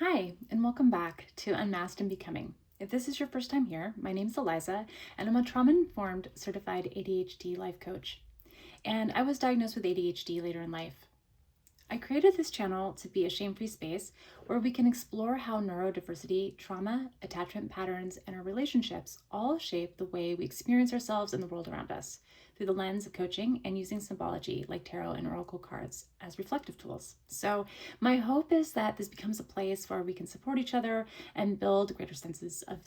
Hi, and welcome back to Unmasked Becoming. If this is your first time here, my name's Eliza, and I'm a trauma-informed certified ADHD life coach. And I was diagnosed with ADHD later in life. I created this channel to be a shame-free space where we can explore how neurodiversity, trauma, attachment patterns, and our relationships all shape the way we experience ourselves and the world around us through the lens of coaching and using symbology like tarot and oracle cards as reflective tools. So my hope is that this becomes a place where we can support each other and build greater senses of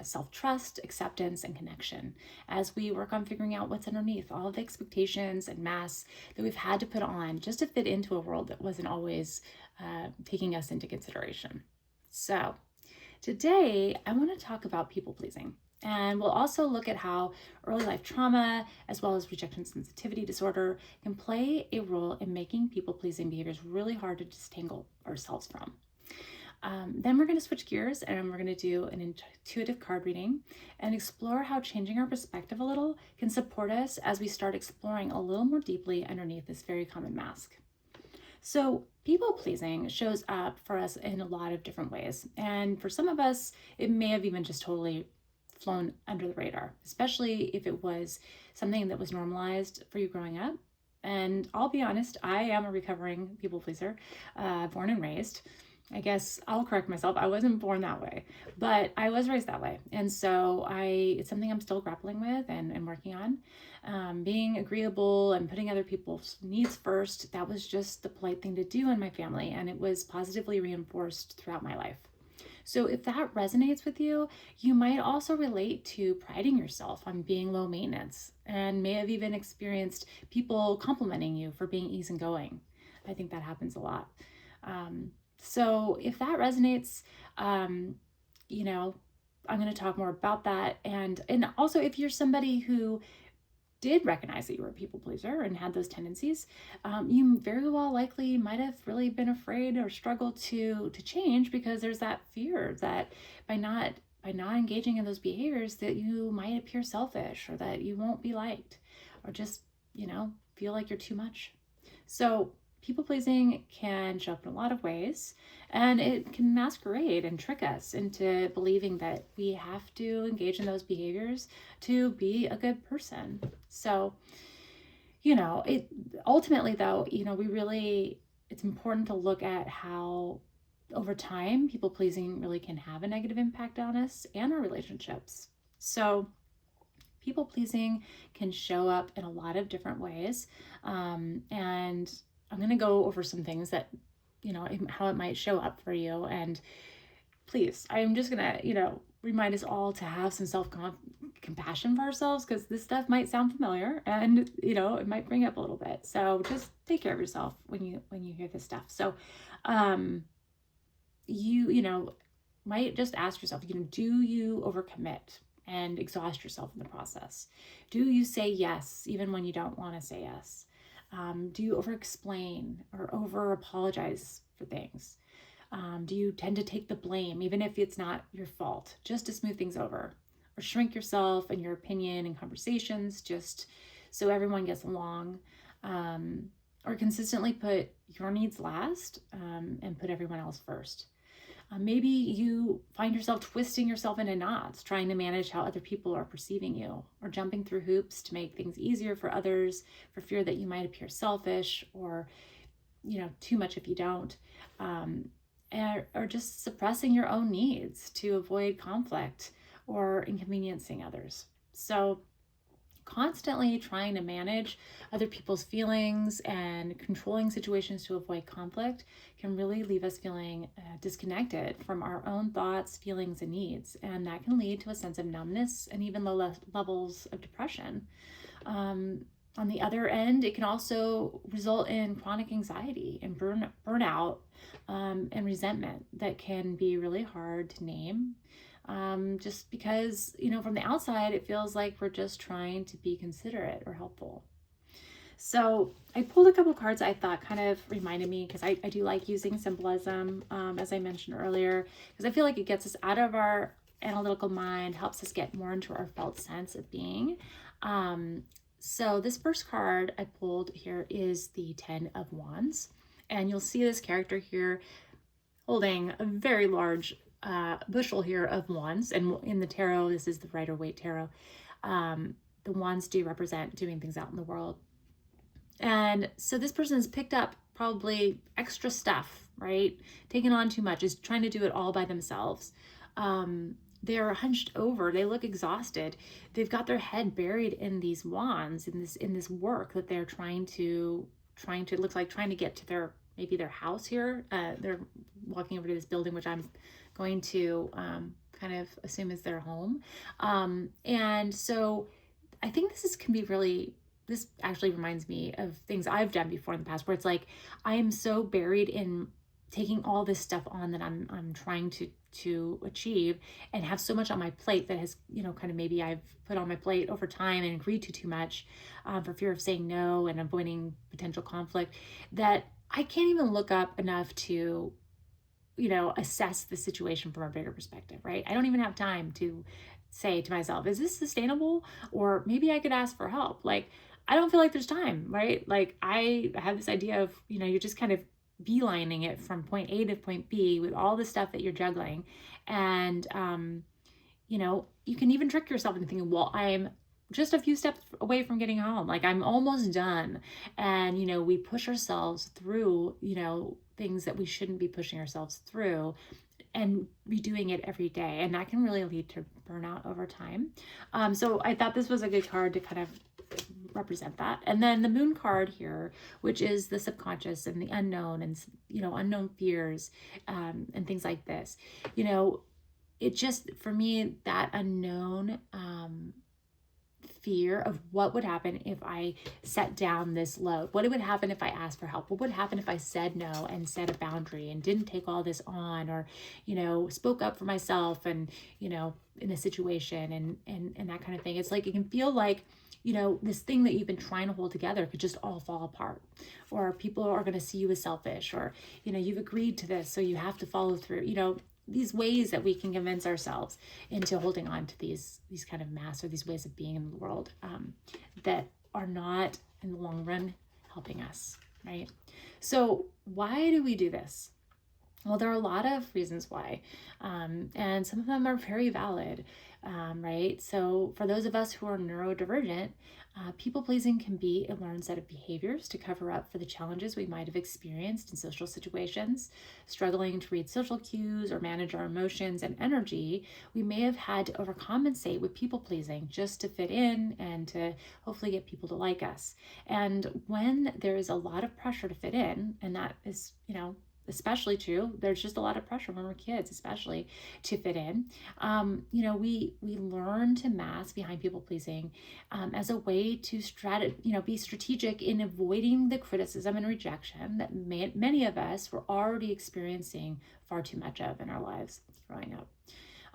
self-trust, acceptance, and connection as we work on figuring out what's underneath all of the expectations and masks that we've had to put on just to fit into a world that wasn't always taking us into consideration. So today I want to talk about people pleasing. And we'll also look at how early life trauma, as well as rejection sensitivity disorder, can play a role in making people-pleasing behaviors really hard to disentangle ourselves from. Then we're going to switch gears and we're going to do an intuitive card reading and explore how changing our perspective a little can support us as we start exploring a little more deeply underneath this very common mask. So people-pleasing shows up for us in a lot of different ways. And for some of us, it may have even just totally flown under the radar, especially if it was something that was normalized for you growing up. And I'll be honest, I am a recovering people pleaser, born and raised. I guess I'll correct myself. I wasn't born that way, but I was raised that way. And so it's something I'm still grappling with and working on. Being agreeable and putting other people's needs first, that was just the polite thing to do in my family. And it was positively reinforced throughout my life. So if that resonates with you, you might also relate to priding yourself on being low maintenance and may have even experienced people complimenting you for being easygoing. I think that happens a lot. So if that resonates, I'm going to talk more about that. And also if you're somebody who did recognize that you were a people pleaser and had those tendencies, you very well likely might have really been afraid or struggled to change because there's that fear that by not engaging in those behaviors that you might appear selfish or that you won't be liked or just, feel like you're too much. So people pleasing can show up in a lot of ways, and it can masquerade and trick us into believing that we have to engage in those behaviors to be a good person. So, it ultimately though, it's important to look at how over time people pleasing really can have a negative impact on us and our relationships. So people pleasing can show up in a lot of different ways. And I'm going to go over some things that, how it might show up for you. And please, I'm just going to, remind us all to have some self-compassion for ourselves because this stuff might sound familiar and, it might bring up a little bit. So just take care of yourself when you hear this stuff. So, you might just ask yourself, do you overcommit and exhaust yourself in the process? Do you say yes even when you don't want to say yes? Do you over-explain or over-apologize for things? Do you tend to take the blame, even if it's not your fault, just to smooth things over? Or shrink yourself and your opinion in conversations just so everyone gets along? Or consistently put your needs last and put everyone else first? Maybe you find yourself twisting yourself into knots, trying to manage how other people are perceiving you, or jumping through hoops to make things easier for others for fear that you might appear selfish or, too much if you don't, or just suppressing your own needs to avoid conflict or inconveniencing others. So constantly trying to manage other people's feelings and controlling situations to avoid conflict can really leave us feeling disconnected from our own thoughts, feelings, and needs. And that can lead to a sense of numbness and even low levels of depression. On the other end, it can also result in chronic anxiety and burnout and resentment that can be really hard to name. Just because, from the outside, it feels like we're just trying to be considerate or helpful. So I pulled a couple cards I thought kind of reminded me, because I do like using symbolism, as I mentioned earlier, because I feel like it gets us out of our analytical mind, helps us get more into our felt sense of being. So this first card I pulled here is the 10 of Wands, and you'll see this character here holding a very large bushel here of wands. And in the tarot, this is the Rider-Waite tarot. The wands do represent doing things out in the world. And so this person's picked up probably extra stuff, right? Taking on too much, is trying to do it all by themselves. They're hunched over. They look exhausted. They've got their head buried in these wands, in this work that they're trying to looks like trying to get to maybe their house here. They're walking over to this building, which I'm going to kind of assume is their home. And so I think this actually reminds me of things I've done before in the past, where it's like I am so buried in taking all this stuff on that I'm trying to achieve, and have so much on my plate that has, kind of maybe I've put on my plate over time and agreed to too much for fear of saying no and avoiding potential conflict, that I can't even look up enough to, assess the situation from a bigger perspective, right? I don't even have time to say to myself, is this sustainable? Or maybe I could ask for help. Like, I don't feel like there's time, right? Like, I have this idea of, you're just kind of beelining it from point A to point B with all the stuff that you're juggling. And, you can even trick yourself into thinking, well, I'm just a few steps away from getting home. Like, I'm almost done. And, we push ourselves through, things that we shouldn't be pushing ourselves through, and redoing it every day. And that can really lead to burnout over time. So I thought this was a good card to kind of represent that. And then the moon card here, which is the subconscious and the unknown, and unknown fears, and things like this. It just, for me, that unknown fear of what would happen if I set down this load. What would happen if I asked for help? What would happen if I said no and set a boundary and didn't take all this on, or, spoke up for myself and, in a situation and that kind of thing. It's like, it can feel like, this thing that you've been trying to hold together could just all fall apart, or people are going to see you as selfish, or, you've agreed to this, so you have to follow through, these ways that we can convince ourselves into holding on to these kind of masks, or these ways of being in the world, that are not in the long run helping us, right? So why do we do this? Well, there are a lot of reasons why, and some of them are very valid, right? So for those of us who are neurodivergent, people-pleasing can be a learned set of behaviors to cover up for the challenges we might have experienced in social situations. Struggling to read social cues or manage our emotions and energy, we may have had to overcompensate with people-pleasing just to fit in and to hopefully get people to like us. And when there is a lot of pressure to fit in, and that is, especially true, there's just a lot of pressure when we're kids, especially, to fit in. We learn to mask behind people pleasing as a way to be strategic in avoiding the criticism and rejection that many of us were already experiencing far too much of in our lives growing up.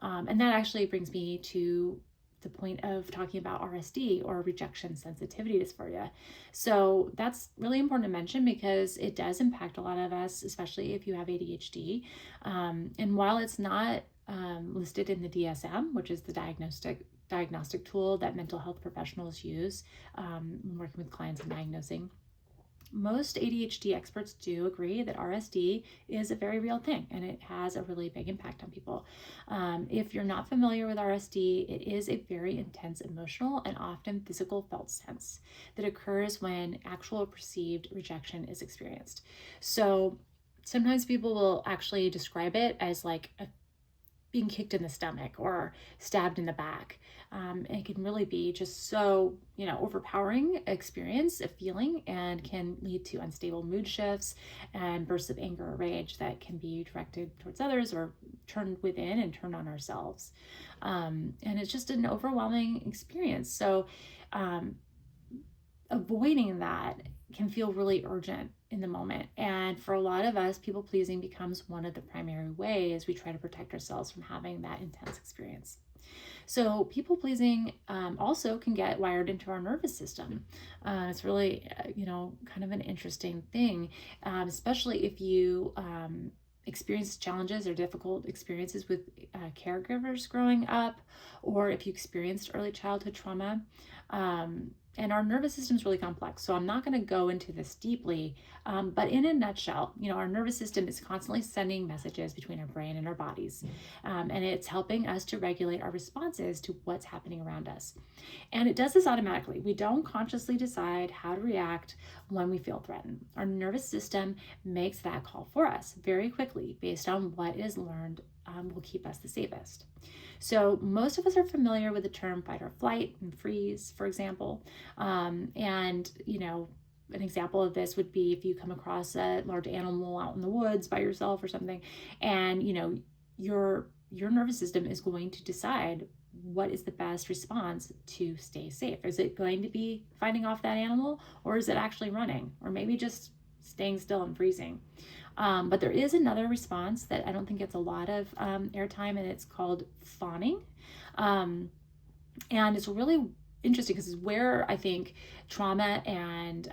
And that actually brings me to the point of talking about RSD, or Rejection Sensitivity Dysphoria. So that's really important to mention because it does impact a lot of us, especially if you have ADHD. And while it's not listed in the DSM, which is the diagnostic tool that mental health professionals use when working with clients and diagnosing, most ADHD experts do agree that RSD is a very real thing, and it has a really big impact on people. If you're not familiar with RSD, it is a very intense emotional and often physical felt sense that occurs when actual or perceived rejection is experienced. So sometimes people will actually describe it as like being kicked in the stomach or stabbed in the back. It can really be just so, overpowering experience, a feeling, and can lead to unstable mood shifts and bursts of anger or rage that can be directed towards others or turned within and turned on ourselves. And it's just an overwhelming experience. So avoiding that can feel really urgent in the moment. And for a lot of us, people pleasing becomes one of the primary ways we try to protect ourselves from having that intense experience. So people pleasing also can get wired into our nervous system. It's really, kind of an interesting thing, especially if you experience challenges or difficult experiences with caregivers growing up, or if you experienced early childhood trauma. And our nervous system is really complex. So I'm not going to go into this deeply, but in a nutshell, our nervous system is constantly sending messages between our brain and our bodies. And it's helping us to regulate our responses to what's happening around us. And it does this automatically. We don't consciously decide how to react when we feel threatened. Our nervous system makes that call for us very quickly based on what is learned will keep us the safest. So most of us are familiar with the term fight or flight and freeze, for example. An example of this would be if you come across a large animal out in the woods by yourself or something, and your nervous system is going to decide what is the best response to stay safe. Is it going to be fighting off that animal, or is it actually running, or maybe just staying still and freezing? But there is another response that I don't think gets a lot of airtime, and it's called fawning. And it's really interesting because it's where I think trauma and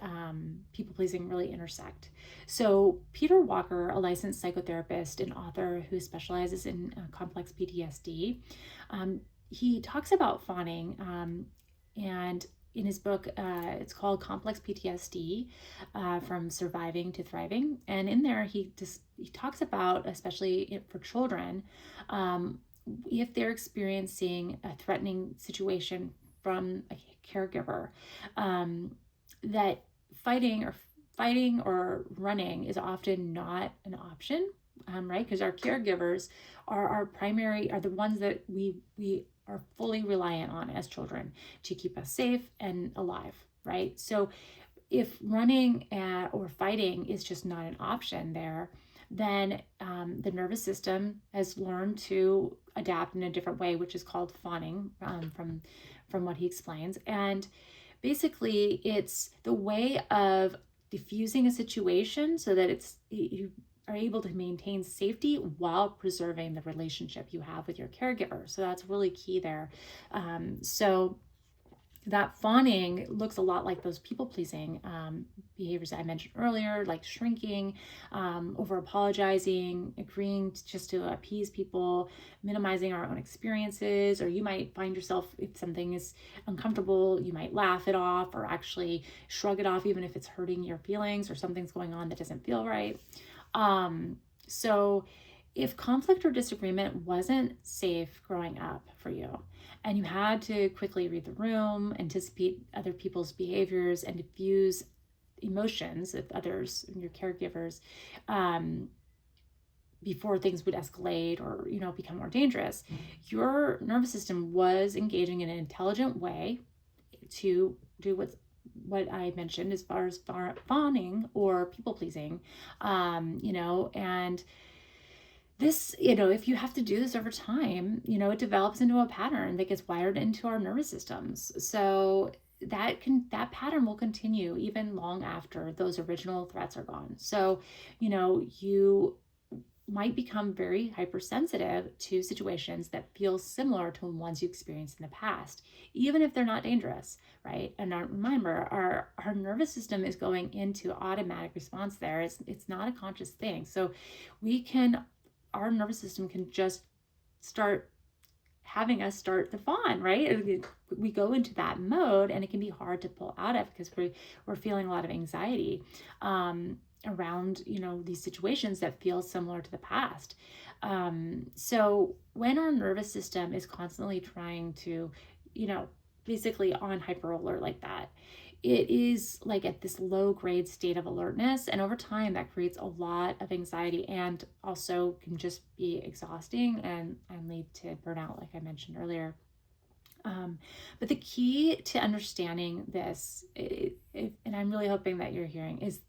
people pleasing really intersect. So Peter Walker, a licensed psychotherapist and author who specializes in complex PTSD, he talks about fawning, and in his book, it's called Complex PTSD, From Surviving to Thriving. And in there, he talks about, especially for children, if they're experiencing a threatening situation from a caregiver, that fighting or running is often not an option, right? Because our caregivers are the ones that we are fully reliant on as children to keep us safe and alive, right? So if running or fighting is just not an option there, then the nervous system has learned to adapt in a different way, which is called fawning, from what he explains. And basically, it's the way of diffusing a situation so that you are able to maintain safety while preserving the relationship you have with your caregiver. So that's really key there. So that fawning looks a lot like those people-pleasing behaviors that I mentioned earlier, like shrinking, over-apologizing, agreeing just to appease people, minimizing our own experiences, or you might find yourself, if something is uncomfortable, you might laugh it off or actually shrug it off even if it's hurting your feelings or something's going on that doesn't feel right. So if conflict or disagreement wasn't safe growing up for you, and you had to quickly read the room, anticipate other people's behaviors, and diffuse emotions of others and your caregivers before things would escalate or become more dangerous, your nervous system was engaging in an intelligent way to do what I mentioned as far as fawning or people pleasing, and this, if you have to do this over time, it develops into a pattern that gets wired into our nervous systems. So that pattern will continue even long after those original threats are gone. So, you might become very hypersensitive to situations that feel similar to ones you experienced in the past, even if they're not dangerous, right? And remember, our nervous system is going into automatic response there. It's not a conscious thing. So our nervous system can just start having us start the fawn, right? We go into that mode, and it can be hard to pull out of because we're feeling a lot of anxiety around these situations that feel similar to the past. So when our nervous system is constantly trying to basically on hyper alert like that, it is like at this low grade state of alertness, and over time that creates a lot of anxiety and also can just be exhausting and lead to burnout, like I mentioned earlier. But the key to understanding this, and I'm really hoping that you're hearing, is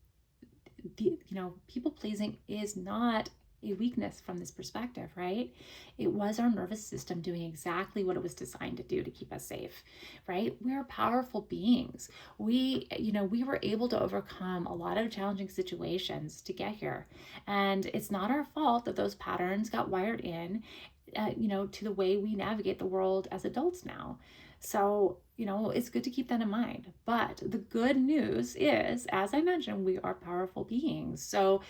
people pleasing is not a weakness from this perspective, right? It was our nervous system doing exactly what it was designed to do to keep us safe, right? We're powerful beings. We were able to overcome a lot of challenging situations to get here. And it's not our fault that those patterns got wired in, to the way we navigate the world as adults now. So, it's good to keep that in mind. But the good news is, as I mentioned, we are powerful beings. So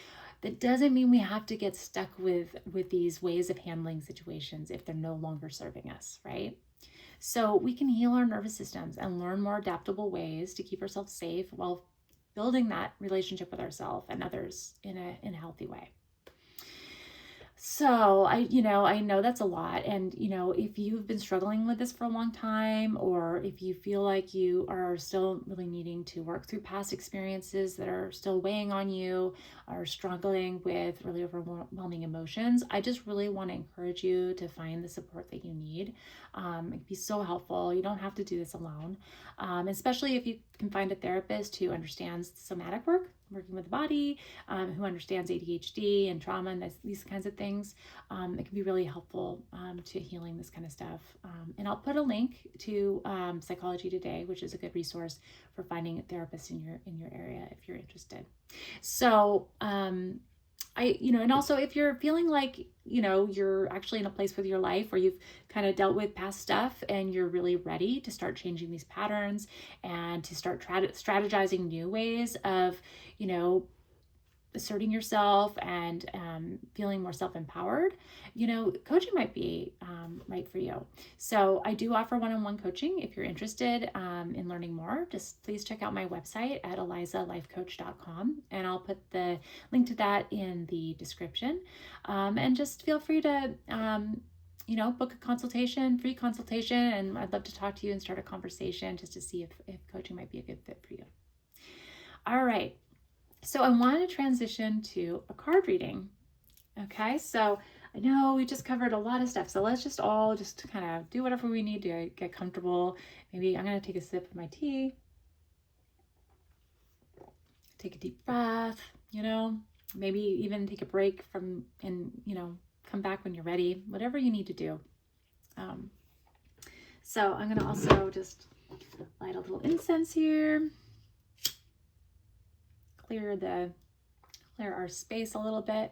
that doesn't mean we have to get stuck with these ways of handling situations if they're no longer serving us, right? So we can heal our nervous systems and learn more adaptable ways to keep ourselves safe while building that relationship with ourselves and others in a healthy way. So I know that's a lot. And, if you've been struggling with this for a long time, or if you feel like you are still really needing to work through past experiences that are still weighing on you, or struggling with really overwhelming emotions, I just really want to encourage you to find the support that you need. It can be so helpful. You don't have to do this alone, especially if you can find a therapist who understands somatic work, working with the body, who understands ADHD and trauma and these kinds of things. It can be really helpful to healing this kind of stuff. And I'll put a link to Psychology Today, which is a good resource for finding a therapist in your area if you're interested. So and also if you're feeling like, you're actually in a place with your life where you've kind of dealt with past stuff and you're really ready to start changing these patterns and to start strategizing new ways of, asserting yourself and feeling more self-empowered, coaching might be right for you. So I do offer one-on-one coaching. If you're interested in learning more, just please check out my website at elizalifecoach.com, and I'll put the link to that in the description. And just feel free to book a consultation, free consultation, and I'd love to talk to you and start a conversation just to see if coaching might be a good fit for you. All right. So I want to transition to a card reading. Okay, so I know we just covered a lot of stuff, so let's just all just kind of do whatever we need to get comfortable. Maybe I'm going to take a sip of my tea. Take a deep breath, maybe even take a break from and, come back when you're ready, whatever you need to do. So I'm going to also just light a little incense here. Clear our space a little bit.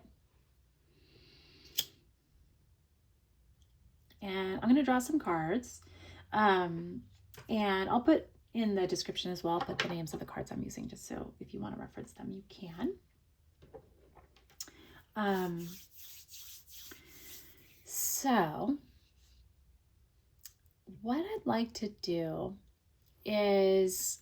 And I'm going to draw some cards. And I'll put in the description as well, I'll put the names of the cards I'm using, just so if you want to reference them, you can. So what I'd like to do is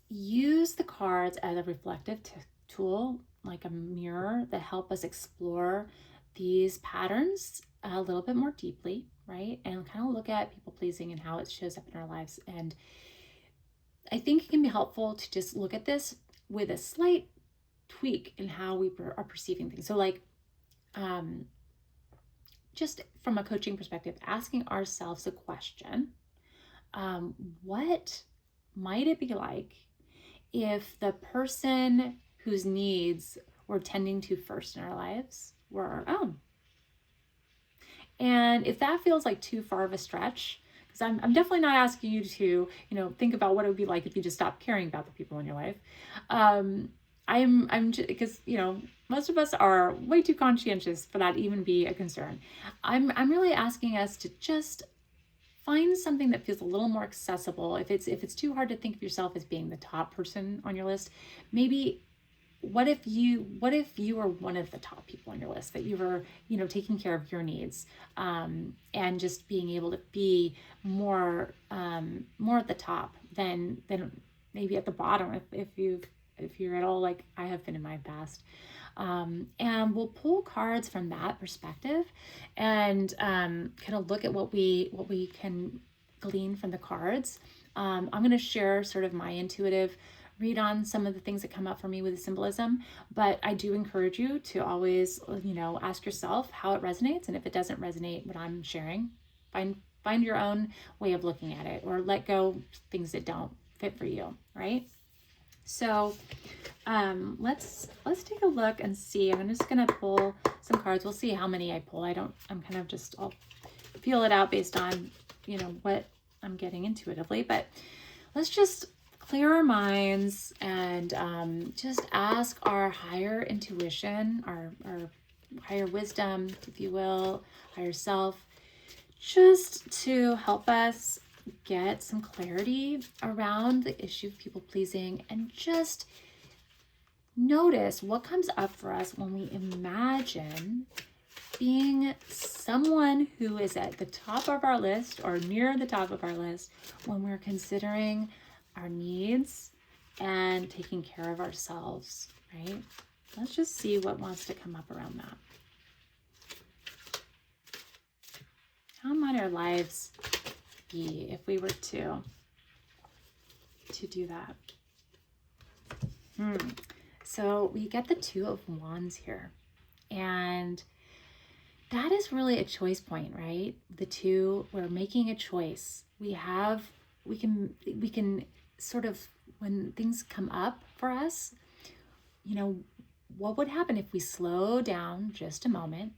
use the cards as a reflective tool, like a mirror, that help us explore these patterns a little bit more deeply, right? And kind of look at people pleasing and how it shows up in our lives. And I think it can be helpful to just look at this with a slight tweak in how we are perceiving things. So just from a coaching perspective, asking ourselves a question, what might it be like if the person whose needs we're tending to first in our lives were our own? And if that feels like too far of a stretch, because I'm definitely not asking you to, think about what it would be like if you just stopped caring about the people in your life. I'm just, because, most of us are way too conscientious for that to even be a concern. I'm really asking us to just find something that feels a little more accessible. If it's too hard to think of yourself as being the top person on your list, maybe what if you were one of the top people on your list, that you were, taking care of your needs, and just being able to be more at the top than maybe at the bottom, if you're at all like I have been in my past. And we'll pull cards from that perspective and kind of look at what we can glean from the cards. I'm going to share sort of my intuitive read on some of the things that come up for me with the symbolism, but I do encourage you to always, ask yourself how it resonates, and if it doesn't resonate what I'm sharing, find your own way of looking at it, or let go things that don't fit for you, right? So let's take a look and see. I'm just gonna pull some cards. We'll see how many I pull. I'll feel it out based on what I'm getting intuitively, but let's just clear our minds and just ask our higher intuition, our higher wisdom, if you will, higher self, just to help us get some clarity around the issue of people pleasing, and just notice what comes up for us when we imagine being someone who is at the top of our list or near the top of our list when we're considering our needs and taking care of ourselves, right? Let's just see what wants to come up around that. How might our lives be if we were to do that? So we get the Two of Wands here, and that is really a choice point, right? The two, we're making a choice. We can sort of, when things come up for us, what would happen if we slow down just a moment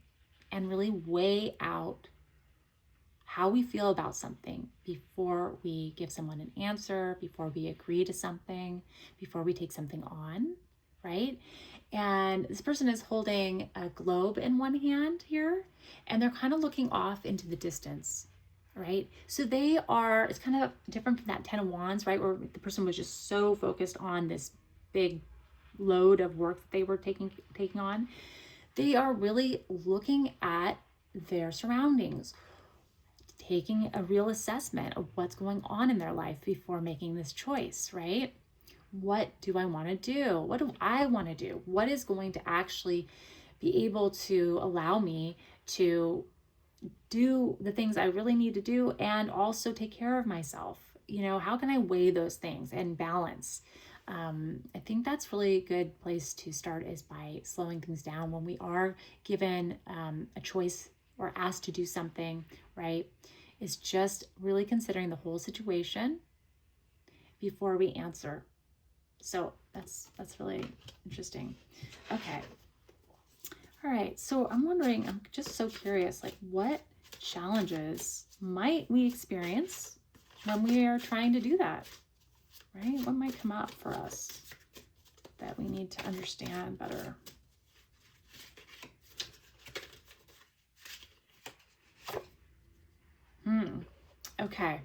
and really weigh out how we feel about something before we give someone an answer, before we agree to something, before we take something on, right? And this person is holding a globe in one hand here, and they're kind of looking off into the distance, right? So it's kind of different from that Ten of Wands, right? Where the person was just so focused on this big load of work that they were taking on. They are really looking at their surroundings, taking a real assessment of what's going on in their life before making this choice, right? What do I want to do? What do I want to do? What is going to actually be able to allow me to do the things I really need to do and also take care of myself? How can I weigh those things and balance? I think that's really a good place to start, is by slowing things down when we are given a choice or asked to do something, right? Is just really considering the whole situation before we answer. So that's really interesting. Okay. All right. So I'm wondering, I'm just so curious, like, what challenges might we experience when we are trying to do that, right? What might come up for us that we need to understand better? Okay,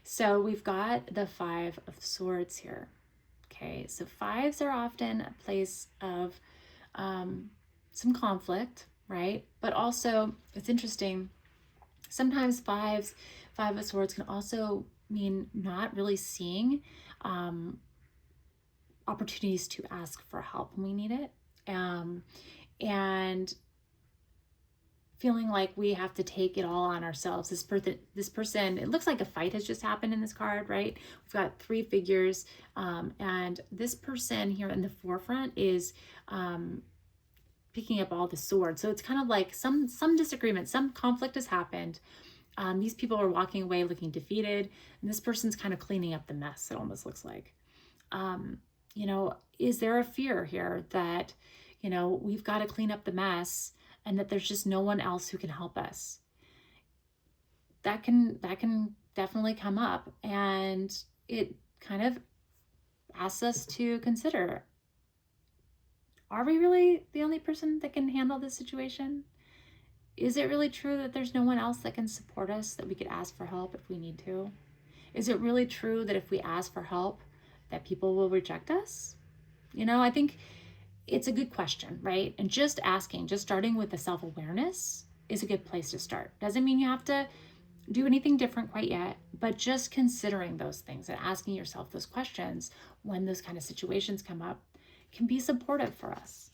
so we've got the Five of Swords here. Okay, so fives are often a place of some conflict, right? But also, it's interesting, sometimes Five of Swords can also mean not really seeing opportunities to ask for help when we need it, and feeling like we have to take it all on ourselves. This person, it looks like a fight has just happened in this card, right? We've got three figures, and this person here in the forefront is picking up all the swords. So it's kind of like some disagreement, some conflict has happened. These people are walking away looking defeated, and this person's kind of cleaning up the mess, it almost looks like. Is there a fear here that, we've got to clean up the mess, and that there's just no one else who can help us? That can definitely come up, and it kind of asks us to consider, are we really the only person that can handle this situation? Is it really true that there's no one else that can support us, that we could ask for help if we need to? Is it really true that if we ask for help, that people will reject us? I think it's a good question, right? And just asking, just starting with the self-awareness is a good place to start. Doesn't mean you have to do anything different quite yet, but just considering those things and asking yourself those questions when those kind of situations come up can be supportive for us.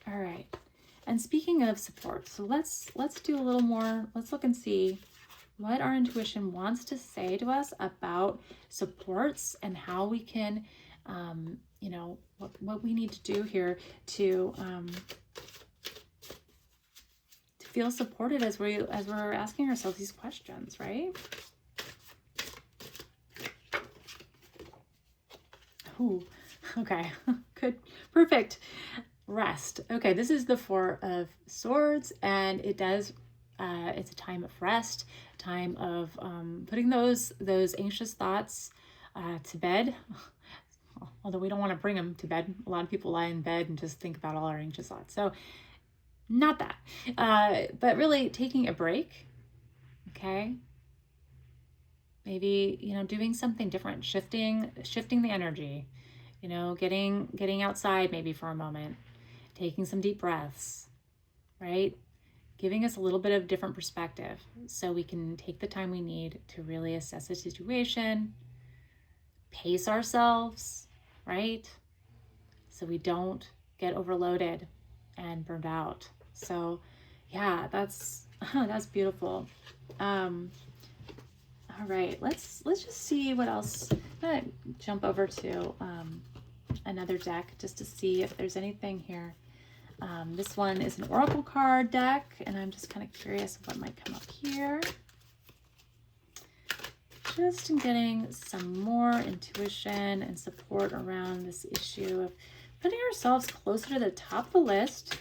All right. And speaking of support, so let's do a little more. Let's look and see what our intuition wants to say to us about supports and how we can, what we need to do here to feel supported as we're asking ourselves these questions, right? Ooh, okay, good, perfect. Rest. Okay, this is the Four of Swords, and it does. It's a time of rest, time of putting those anxious thoughts to bed. Although we don't want to bring them to bed. A lot of people lie in bed and just think about all our anxious thoughts. So not that, but really taking a break. Okay. Maybe, doing something different, shifting the energy, getting outside maybe for a moment, taking some deep breaths, right? Giving us a little bit of different perspective so we can take the time we need to really assess the situation, pace ourselves, right? So we don't get overloaded and burned out. So yeah, that's beautiful. All right, let's just see what else. I'm gonna jump over to another deck just to see if there's anything here. This one is an oracle card deck, and I'm just kind of curious what might come up here. Just in getting some more intuition and support around this issue of putting ourselves closer to the top of the list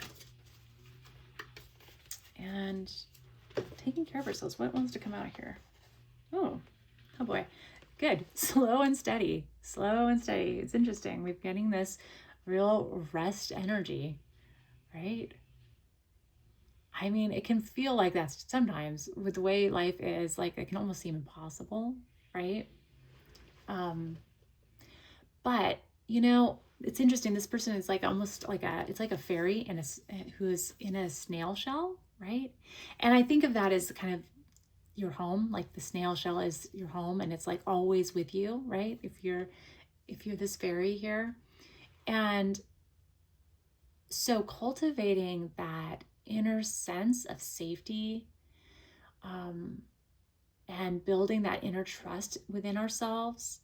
and taking care of ourselves. What wants to come out here? Oh boy. Good. Slow and steady. Slow and steady. It's interesting. We're getting this real rest energy, right? I mean, it can feel like that sometimes with the way life is. Like, it can almost seem impossible, right? But you know, it's interesting. This person is like almost like it's like a fairy who is in a snail shell, right? And I think of that as kind of your home. Like the snail shell is your home, and it's like always with you, right? If you're this fairy here. And so cultivating that inner sense of safety, and building that inner trust within ourselves,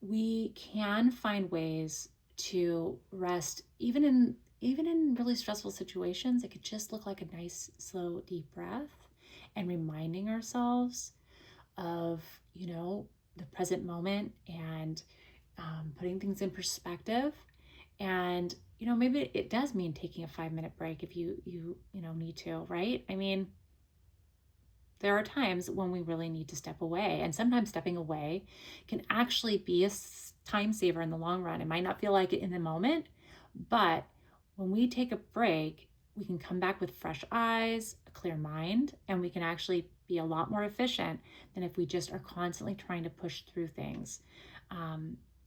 we can find ways to rest even in really stressful situations. It could just look like a nice, slow, deep breath and reminding ourselves of, you know, the present moment and putting things in perspective. And, you know, maybe it does mean taking a 5-minute break if you need to, right? I mean, there are times when we really need to step away, and sometimes stepping away can actually be a time saver in the long run. It might not feel like it in the moment, but when we take a break, we can come back with fresh eyes, a clear mind, and we can actually be a lot more efficient than if we just are constantly trying to push through things.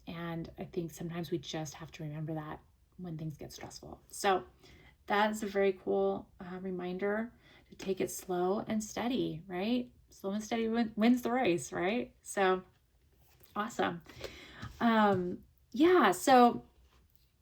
And I think sometimes we just have to remember that when things get stressful. So that is a very cool reminder to take it slow and steady, right? Slow and steady wins the race, right? So awesome. Yeah, so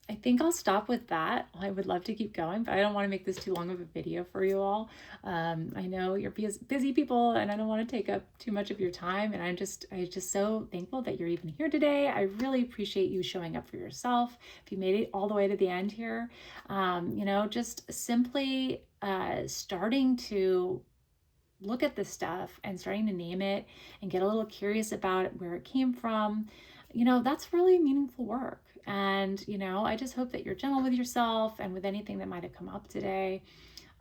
I think I'll stop with that. I would love to keep going, but I don't want to make this too long of a video for you all. I know you're busy people, and I don't want to take up too much of your time. And I'm just so thankful that you're even here today. I really appreciate you showing up for yourself. If you made it all the way to the end here, you know, just simply starting to look at this stuff and starting to name it and get a little curious about where it came from, you know, that's really meaningful work. And, you know, I just hope that you're gentle with yourself and with anything that might have come up today.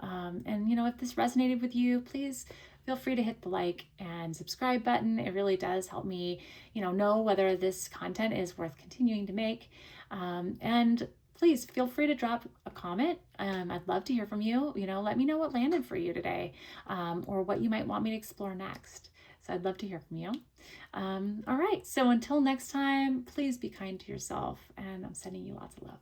And, you know, if this resonated with you, please feel free to hit the like and subscribe button. It really does help me, you know whether this content is worth continuing to make. And please feel free to drop a comment. I'd love to hear from you. You know, let me know what landed for you today, or what you might want me to explore next. So I'd love to hear from you. All right. So until next time, please be kind to yourself, and I'm sending you lots of love.